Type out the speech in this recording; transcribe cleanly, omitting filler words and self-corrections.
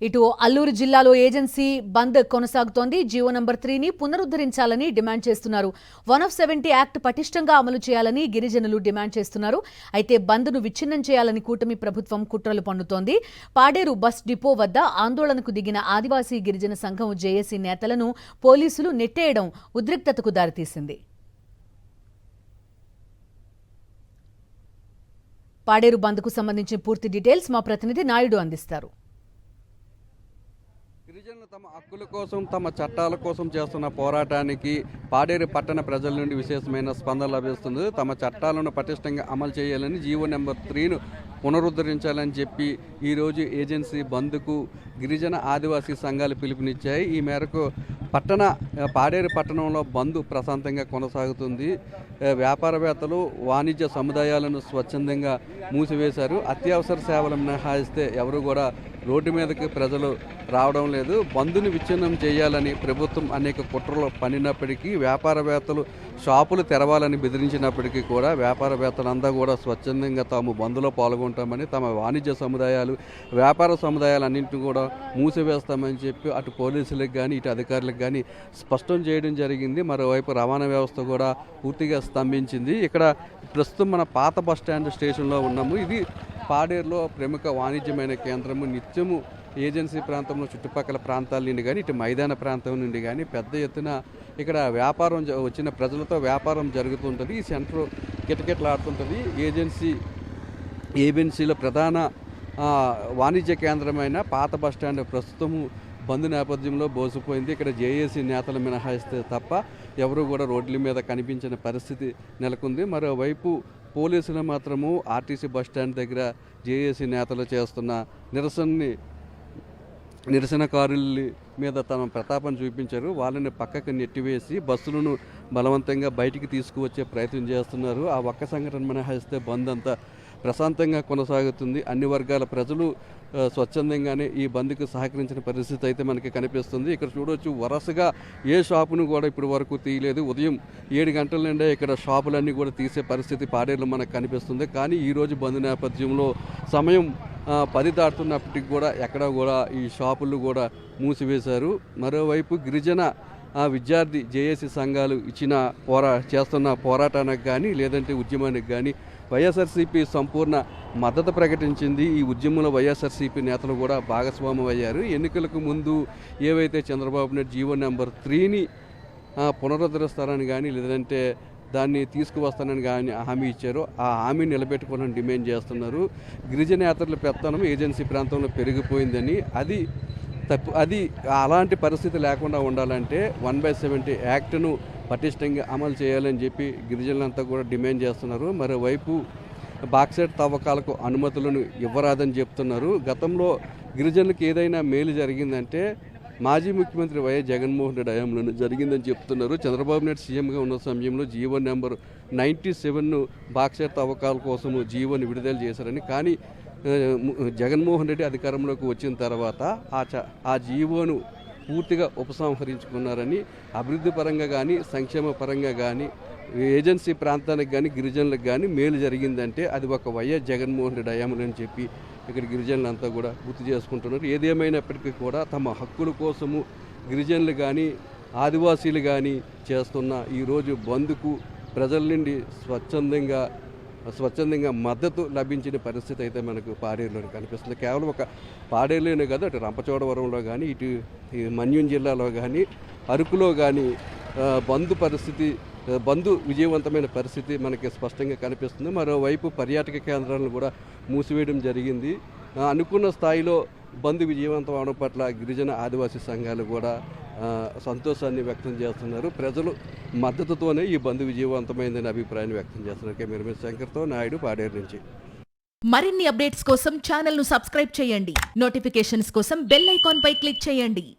ఇటు అల్లూరు జిల్లాలో ఏజెన్సీ బంద్ కొనసాగుతోంది. జీవో నంబర్ 3ని పునరుద్ధరించాలని డిమాండ్ చేస్తున్నారు. 170 యాక్ట్ పటిష్టంగా అమలు చేయాలని గిరిజనులు డిమాండ్ చేస్తున్నారు. అయితే బంద్ను విచ్ఛిన్నం చేయాలని కూటమి ప్రభుత్వం కుట్రలు పన్నుతోంది. పాడేరు బస్ డిపో వద్ద ఆందోళనకు దిగిన ఆదివాసీ గిరిజన సంఘం జేఏసీ నేతలను పోలీసులు నెట్టేయడం ఉద్రిక్తతకు దారితీసింది. పాడేరు బంద్కు సంబంధించిన పూర్తి డీటెయిల్స్ మా ప్రతినిధి నాయుడు అందిస్తారు. గిరిజనులు తమ హక్కుల కోసం, తమ చట్టాల కోసం చేస్తున్న పోరాటానికి పాడేరు పట్టణ ప్రజల నుండి విశేషమైన స్పందన లభిస్తుంది. తమ చట్టాలను పటిష్టంగా అమలు చేయాలని జీవో నెంబర్ 3ను పునరుద్ధరించాలని చెప్పి ఈరోజు ఏజెన్సీ బంద్కు గిరిజన ఆదివాసీ సంఘాలు పిలుపునిచ్చాయి. ఈ మేరకు పాడేరు పట్టణంలో బంద్ ప్రశాంతంగా కొనసాగుతుంది. వ్యాపారవేత్తలు, వాణిజ్య సముదాయాలను స్వచ్ఛందంగా మూసివేశారు. అత్యవసర సేవలు మినహాయిస్తే ఎవరు కూడా రోడ్డు మీదకి ప్రజలు రావడం లేదు. బంద్ను విచ్ఛిన్నం చేయాలని ప్రభుత్వం అనేక కుట్రలు పన్నినప్పటికీ, వ్యాపారవేత్తలు షాపులు తెరవాలని బెదిరించినప్పటికీ కూడా వ్యాపారవేత్తలంతా కూడా స్వచ్ఛందంగా తాము బంద్లో పాల్గొంటామని, తమ వాణిజ్య సముదాయాలు, వ్యాపార సముదాయాలన్నింటినీ కూడా మూసివేస్తామని చెప్పి అటు పోలీసులకు కానీ ఇటు అధికారులకు కానీ స్పష్టం చేయడం జరిగింది. మరోవైపు రవాణా వ్యవస్థ కూడా పూర్తిగా స్తంభించింది. ఇక్కడ ప్రస్తుతం మన పాత బస్టాండ్ స్టేషన్లో ఉన్నాము. ఇది పాడేరులో ప్రముఖ వాణిజ్యమైన కేంద్రము. నిత్యము ఏజెన్సీ ప్రాంతంలో చుట్టుపక్కల ప్రాంతాల నుండి కానీ ఇటు మైదాన ప్రాంతం నుండి కానీ పెద్ద ఎత్తున ఇక్కడ వ్యాపారం వచ్చిన ప్రజలతో వ్యాపారం జరుగుతుంటుంది. ఈ సెంటర్ కిటకిటలాడుతుంటుంది. ఏజెన్సీలో ప్రధాన వాణిజ్య కేంద్రమైన పాత బస్టాండ్ ప్రస్తుతము బంద్ నేపథ్యంలో బోసిపోయింది. ఇక్కడ జేఏసీ నేతలు మినహాయిస్తే తప్ప ఎవరు కూడా రోడ్ల మీద కనిపించిన పరిస్థితి నెలకొంది. మరోవైపు పోలీసులు మాత్రము ఆర్టీసీ బస్టాండ్ దగ్గర జేఏసీ నేతలు చేస్తున్న నిరసనకారుల మీద తమ ప్రతాపం చూపించారు. వాళ్ళని పక్కకు నెట్టివేసి బస్సులను బలవంతంగా బయటికి తీసుకువచ్చే ప్రయత్నం చేస్తున్నారు. ఆ ఒక్క సంఘటన మినహాయిస్తే బంద్ అంతా ప్రశాంతంగా కొనసాగుతుంది. అన్ని వర్గాల ప్రజలు స్వచ్ఛందంగానే ఈ బంద్కు సహకరించిన పరిస్థితి అయితే మనకి కనిపిస్తుంది. ఇక్కడ చూడవచ్చు, వరుసగా ఏ షాపును కూడా ఇప్పటి వరకు తీయలేదు. ఉదయం 7 గంటల నుండే ఇక్కడ షాపులన్నీ కూడా తీసే పరిస్థితి పాడేరులో మనకు కనిపిస్తుంది. కానీ ఈరోజు బంద్ నేపథ్యంలో సమయం 10 దాటుతున్నప్పటికి కూడా ఎక్కడ కూడా ఈ షాపులు కూడా మూసివేశారు. మరోవైపు గిరిజన విద్యార్థి జేఏసీ సంఘాలు చేస్తున్న పోరాటానికి కానీ లేదంటే ఉద్యమానికి కానీ వైఎస్ఆర్సీపీ సంపూర్ణ మద్దతు ప్రకటించింది. ఈ ఉద్యమంలో వైఎస్ఆర్సీపీ నేతలు కూడా భాగస్వామ్యం అయ్యారు. ఎన్నికలకు ముందు ఏవైతే చంద్రబాబు నాయుడు జీవో నెంబర్ 3ని పునరుద్ధరిస్తారని కానీ లేదంటే దాన్ని తీసుకువస్తానని కానీ హామీ ఇచ్చారో ఆ హామీ నిలబెట్టుకోవాలని డిమాండ్ చేస్తున్నారు. గిరిజనేతరుల పెత్తనం ఏజెన్సీ ప్రాంతంలో పెరిగిపోయిందని, అది అలాంటి పరిస్థితి లేకుండా ఉండాలంటే 1/70 యాక్ట్ను పటిష్టంగా అమలు చేయాలని చెప్పి గిరిజనులంతా కూడా డిమాండ్ చేస్తున్నారు. మరోవైపు బాక్సైట్ తవ్వకాలకు అనుమతులను ఇవ్వరాదని చెప్తున్నారు. గతంలో గిరిజనులకు ఏదైనా మేలు జరిగిందంటే మాజీ ముఖ్యమంత్రి వైఎస్ జగన్మోహన్ రెడ్డి హయాంలోనే జరిగిందని చెప్తున్నారు. చంద్రబాబు నాయుడు సీఎంగా ఉన్న సమయంలో జీవో నెంబర్ 97ను బాక్సైట్ తవ్వకాల కోసం జీవోని విడుదల చేశారని, కానీ జగన్మోహన్ రెడ్డి అధికారంలోకి వచ్చిన తర్వాత ఆ జీవోను పూర్తిగా ఉపసంహరించుకున్నారని, అభివృద్ధి పరంగా కానీ సంక్షేమ పరంగా కానీ ఏజెన్సీ ప్రాంతానికి కానీ గిరిజనులకు కానీ మేలు జరిగిందంటే అది ఒక వైఎస్ జగన్మోహన్ రెడ్డి హయాంలోని చెప్పి ఇక్కడ గిరిజనులంతా కూడా గుర్తు చేసుకుంటున్నారు. ఏదేమైనప్పటికీ కూడా తమ హక్కుల కోసము గిరిజనులు కానీ ఆదివాసీలు కానీ చేస్తున్న ఈరోజు బంద్కు ప్రజల నుండి స్వచ్ఛందంగా మద్దతు లభించిన పరిస్థితి అయితే మనకు పాడేరులో కనిపిస్తుంది. కేవలం ఒక పాడేరులోనే కాదు, అటు రంపచోడవరంలో కానీ ఇటు మన్యం జిల్లాలో కానీ అరకులో కానీ బంద్ విజయవంతమైన పరిస్థితి మనకి స్పష్టంగా కనిపిస్తుంది. మరోవైపు పర్యాటక కేంద్రాలను కూడా మూసివేయడం జరిగింది. అనుకున్న స్థాయిలో బంద్ విజయవంతం అవడం పట్ల గిరిజన ఆదివాసీ సంఘాలు కూడా సంతోషాన్ని వ్యక్తం చేస్తున్నారు. ప్రజలు మద్దతుతోనే ఈ బంద్ విజయవంతమైందని అభిప్రాయాన్ని వ్యక్తం చేస్తున్నారు. కెమెరామెన్ శంకర్తో నాయుడు, పాడేరు నుంచి. మరిన్ని అప్డేట్స్ కోసం ఛానల్ను సబ్స్క్రైబ్ చేయండి. నోటిఫికేషన్స్ కోసం బెల్ ఐకాన్ పై క్లిక్ చేయండి.